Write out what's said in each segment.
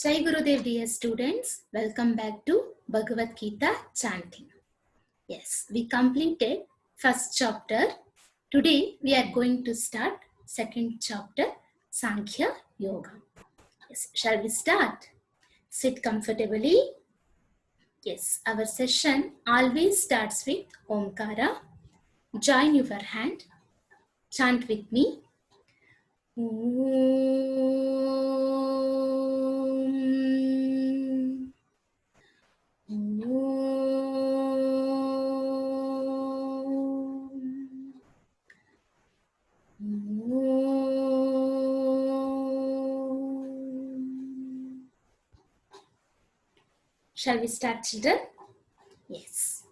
Jai Gurudev, dear students, welcome back to Bhagavad Gita chanting. Yes, we completed first chapter. Today we are going to start second chapter, Sankhya Yoga. Yes, shall we start? Sit comfortably. Yes, our session always starts with Omkara. Join your hand. Chant with me. Shall we start, children? Yes.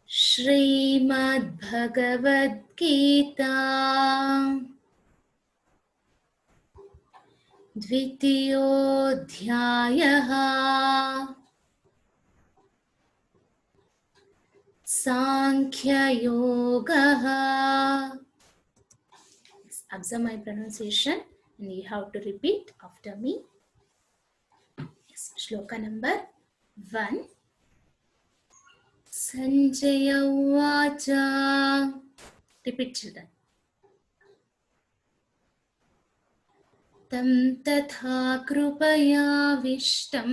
Srimad Bhagavad Gita Dvitiyodhyayah Sankhya Yoga. Observe my pronunciation and you have to repeat after me. Yes, shloka number 1. Sanjaya Uvacha. Repeat, children. Tam tatha krupaya vishtam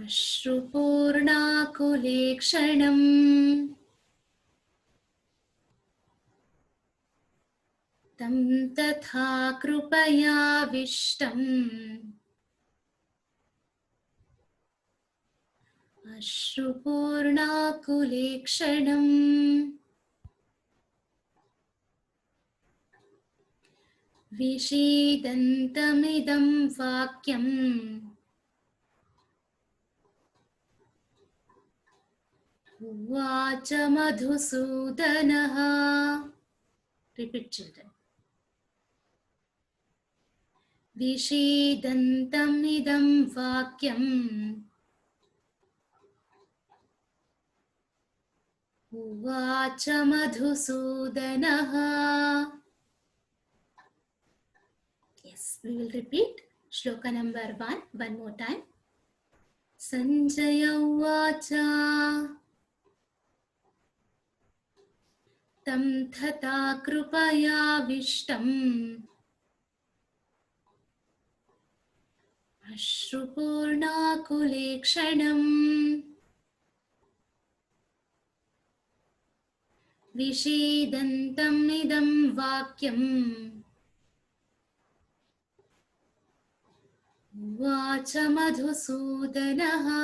Ashrupurnakulekshanam Tam tatha krupaya vishtam Ashrupurnakulekshanam Vishidantamidam vakyam Uvacha Madhusudanaha. Repeat, children. Vishidantamidam vakyam Uvacha Madhusudanaha. Yes, we will repeat shloka number 1 one more time. Sanjaya Uvacha Tam thata krupaya vishtam Ashrupurnakulekshanam Vishidantamidam vakyam Uvacha Madhusudanaha.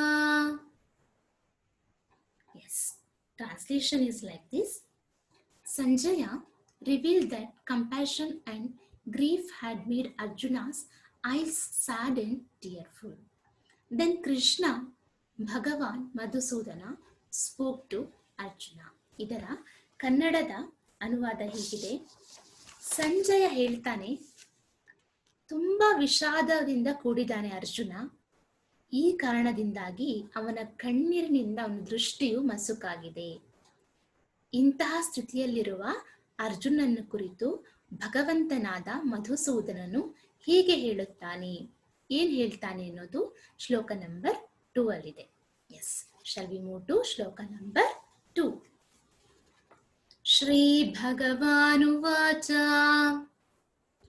Yes, translation is like this. Sanjaya revealed that compassion and grief had made Arjuna's eyes sad and tearful. Then Krishna, Bhagavan Madhusudana, spoke to Arjuna. ಇದರ ಕನ್ನಡದ ಅನುವಾದ ಹೀಗಿದೆ. ಸಂಜಯ ಹೇಳ್ತಾನೆ, ತುಂಬ ವಿಷಾದದಿಂದ ಕೂಡಿದ್ದಾನೆ ಅರ್ಜುನ. ಈ ಕಾರಣದಿಂದಾಗಿ ಅವನ ಕಣ್ಣೀರಿನಿಂದ ಅವನ ದೃಷ್ಟಿಯು ಮಸುಕಾಗಿದೆ. ಇಂತಹ ಸ್ಥಿತಿಯಲ್ಲಿರುವ ಅರ್ಜುನನ ಕುರಿತು ಭಗವಂತನಾದ ಮಧುಸೂದನನು ಹೀಗೆ ಹೇಳುತ್ತಾನೆ. ಏನ್ ಹೇಳ್ತಾನೆ ಅನ್ನೋದು ಶ್ಲೋಕ ನಂಬರ್ 2 ಅಲ್ಲಿದೆ. Yes, shall we move to shloka number 2. Shri ಭಗವಾನುವಾಚ.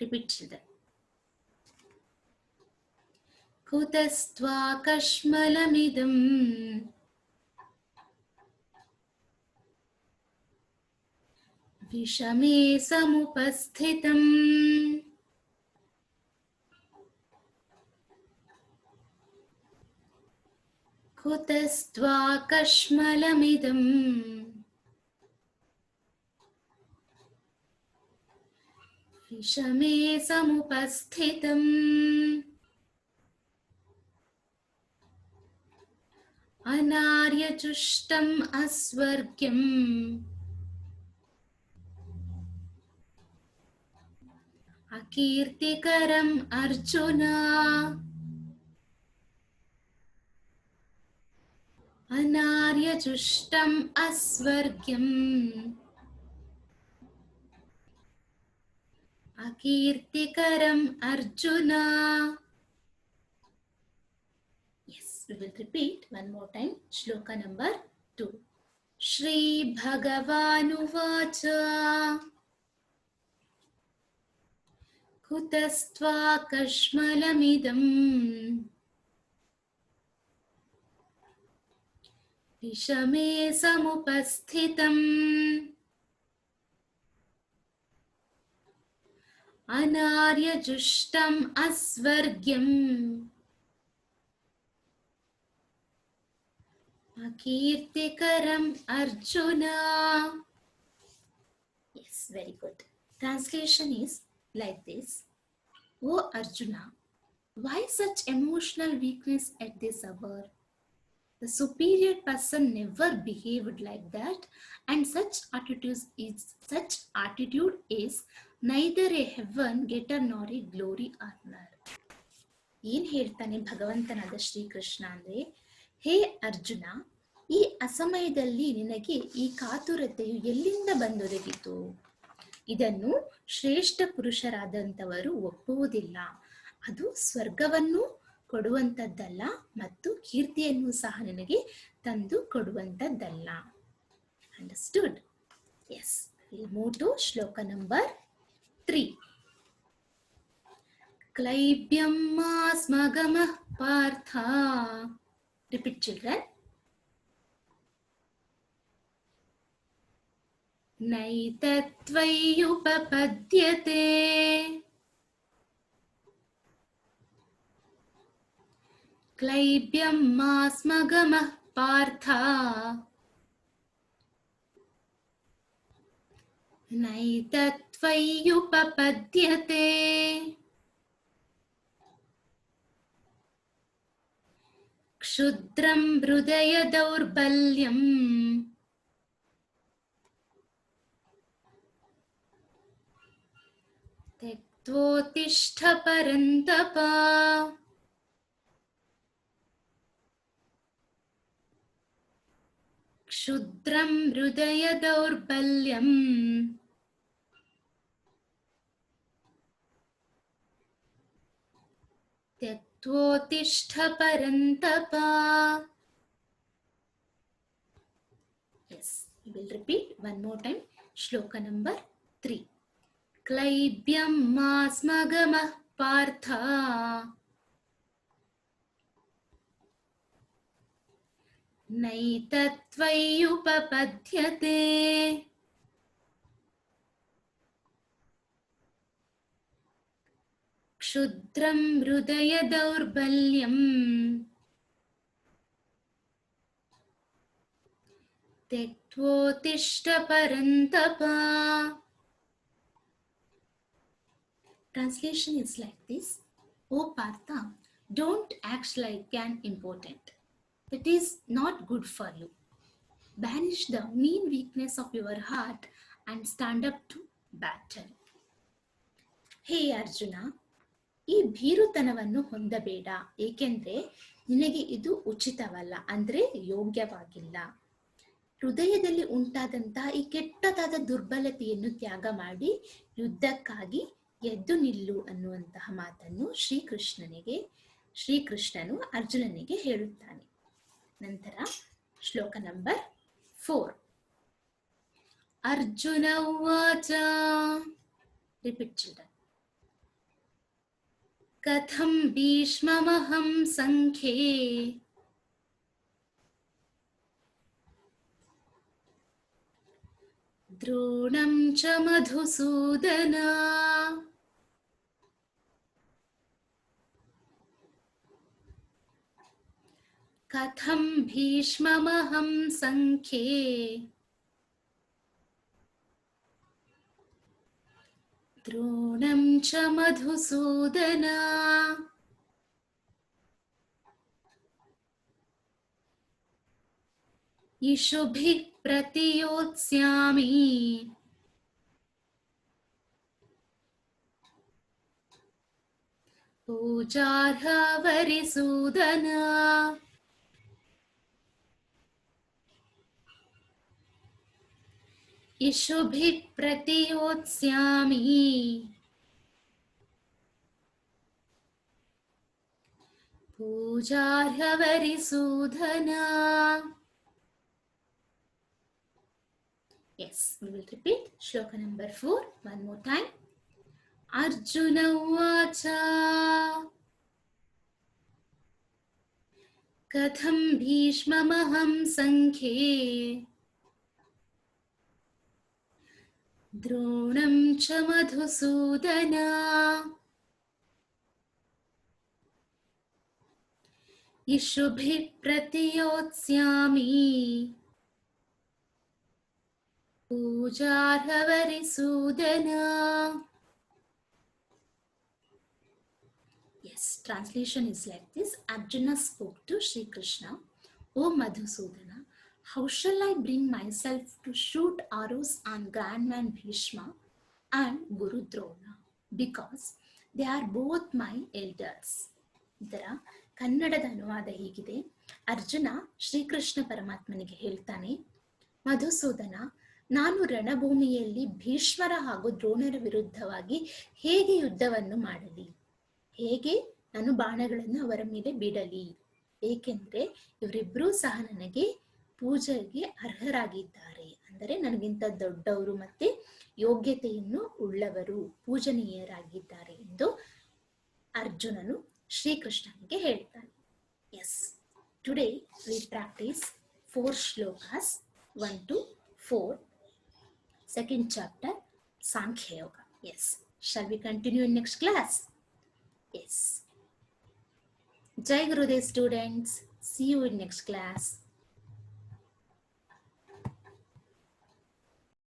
Repeat, children. ಕುತಸ್ತ್ವಾ ಕಶ್ಮಲಮಿದಂ ವಿಷಮೇ ಸಮುಪಸ್ಥಿತಂ ಕುತಸ್ತ್ವಾ ಕಶ್ಮಲಮಿದಂ ವಿಷಮೇ ಸಮುಪಸ್ಥಿತಂ ಅನಾರ್ಯಚುಷ್ಟಂ ಅಸ್ವರ್ಗ್ಯಂ ಅಕೀರ್ತಿಕರಂ ಅರ್ಜುನ. ಅನಾರ್ಯಚುಷ್ಟಂ ಅಸ್ವರ್ಗ್ಯಂ अकीर्तिकरम् Arjuna. Yes, we will repeat one more time. Shloka number 2. Shri Bhagavanuvacha Kutastva Kashmalamidam Vishame Samupasthitam Anaryajushtam Asvargyam Akirtikaram Arjuna. Yes, very good. Translation is like this. O Arjuna, why such emotional weakness at this hour? The superior person never behaved like that, and such attitude is neither a heaven getter nor a glory earner. ಏನ್ ಹೇಳ್ತಾನೆ ಭಗವಂತನಾದ ಶ್ರೀಕೃಷ್ಣ ಅಂದ್ರೆ, ಹೇ ಅರ್ಜುನ, ಈ ಅಸಮಯದಲ್ಲಿ ನಿನಗೆ ಈ ಕಾತುರತೆಯು ಎಲ್ಲಿಂದ ಬಂದೊದಗಿತು? ಇದನ್ನು ಶ್ರೇಷ್ಠ ಪುರುಷರಾದಂಥವರು ಒಪ್ಪುವುದಿಲ್ಲ. ಅದು ಸ್ವರ್ಗವನ್ನು ಕೊಡುವಂಥದ್ದಲ್ಲ ಮತ್ತು ಕೀರ್ತಿಯನ್ನು ಸಹ ನಿನಗೆ ತಂದು ಕೊಡುವಂಥದ್ದಲ್ಲ. Understood? Yes, will move to shloka number 3. ಕ್ಲೈಬ್ಯಂ ಮಾಸ್ಮಗಮಃ ಪಾರ್ಥ. Repeat children. ನೈತತ್ವಯ್ಯುಪಪದ್ಯತೆ ಕ್ಲೈಬ್ಯಂ ಮಾಸ್ಮಗಮಃ ಪಾರ್ಥ ನೈತತ್ವಯ್ಯುಪಪದ್ಯತೆ ಕ್ಷುದ್ರಂ ಹೃದಯ ದೌರ್ಬಲ್ಯಂ ತ್ಯಕ್ತೋತ್ತಿಷ್ಠ ಪರಂತಪ. ಕ್ಷುದ್ರಂ ಹೃದಯ ದೌರ್ಬಲ್ಯಂ ತ್ಯಕ್ತೋತ್ತಿಷ್ಠ ಪರಂತಪ. Yes, we will repeat one more time. Shloka number 3. ಕ್ಲೈಬ್ಯಂ ಮಾಸ್ಮಗಮಃ ಪಾರ್ಥ ನೈತತ್ವಯ್ಯುಪಪದ್ಯತೆ ಕ್ಷುದ್ರಂ ಹೃದಯ ದೌರ್ಬಲ್ಯಂ ತ್ಯಕ್ತೋತ್ತಿಷ್ಠ ಪರಂತಪ. Translation is like this. O Partha, don't act like an important. That is not good for you. Banish the mean weakness of your heart and stand up to battle. ಹೇ ಅರ್ಜುನ, ಈ ಭೀರುತನವನ್ನು ಹೊಂದಬೇಡ, ಏಕೆಂದ್ರೆ ನಿನಗೆ ಇದು ಉಚಿತವಲ್ಲ, ಅಂದ್ರೆ ಯೋಗ್ಯವಾಗಿಲ್ಲ. ಹೃದಯದಲ್ಲಿ ಉಂಟಾದಂತಹ ಈ ಕೆಟ್ಟದಾದ ದುರ್ಬಲತೆಯನ್ನು ತ್ಯಾಗ ಮಾಡಿ ಯುದ್ಧಕ್ಕಾಗಿ ಎದ್ದು ನಿಲ್ಲು ಅನ್ನುವಂತಹ ಮಾತನ್ನು ಶ್ರೀಕೃಷ್ಣನು ಅರ್ಜುನನಿಗೆ ಹೇಳುತ್ತಾನೆ. ನಂತರ ಶ್ಲೋಕ ನಂಬರ್ 4. ಅರ್ಜುನ ಉವಾಚ. Repeat children. ಕಥಂ ಭೀಷ್ಮಮಹಂ ಸಂಖ್ಯೇ ದ್ರೋಣಂ ಚ ಮಧುಸೂದನ ಕಥಂ ಭೀಷ್ಮಮಹಂ ಸಂಖ್ಯೇ ದ್ರೋಣಂ ಚ Madhusudana ಇಷುಭಿಃ ಪ್ರತಿಯೋತ್ಸ್ಯಾಮಿ ಪೂಜಾರ್ಹ ವರಿಸೂದನ. ಇಷುಭಿಃ ಪ್ರತಿಯೋತ್ಸ್ಯಾಮಿ पूजार्हवरिसूदना. Yes, we will repeat shloka number 4 one more time. Arjuna uvacha katham bhishmamaham sankhye द्रोणं च मधुसूदन. इषुभिः प्रतियोत्स्यामि पूजार्हवरिसूदन. Yes, translation is like this. Arjuna spoke to Shri Krishna, O Madhusudana, how shall I bring myself to shoot arrows on Grandman Bhishma and Guru Drona, because they are both my elders. ಇದರ ಕನ್ನಡದ ಅನುವಾದ ಹೀಗಿದೆ. ಅರ್ಜುನ ಶ್ರೀಕೃಷ್ಣ ಪರಮಾತ್ಮನಿಗೆ ಹೇಳ್ತಾನೆ, ಮಧುಸೂದನ, ನಾನು ರಣಭೂಮಿಯಲ್ಲಿ ಭೀಷ್ಮರ ಹಾಗೂ ದ್ರೋಣರ ವಿರುದ್ಧವಾಗಿ ಹೇಗೆ ಯುದ್ಧವನ್ನು ಮಾಡಲಿ, ಹೇಗೆ ನಾನು ಬಾಣಗಳನ್ನು ಅವರ ಮೇಲೆ ಬಿಡಲಿ, ಏಕೆಂದರೆ ಇವರಿಬ್ಬರೂ ಸಹ ನನಗೆ ಪೂಜೆಗೆ ಅರ್ಹರಾಗಿದ್ದಾರೆ, ಅಂದರೆ ನನಗಿಂತ ದೊಡ್ಡವರು ಮತ್ತೆ ಯೋಗ್ಯತೆಯನ್ನು ಉಳ್ಳವರು, ಪೂಜನೀಯರಾಗಿದ್ದಾರೆ ಎಂದು ಅರ್ಜುನನು ಶ್ರೀಕೃಷ್ಣನಿಗೆ ಹೇಳ್ತಾನೆ. Yes, today we practise 4 shlokas 1 to 4, second chapter Sankhya Yoga. Yes, shall we continue in next class? Yes. Jai Gurudev students, see you in next class.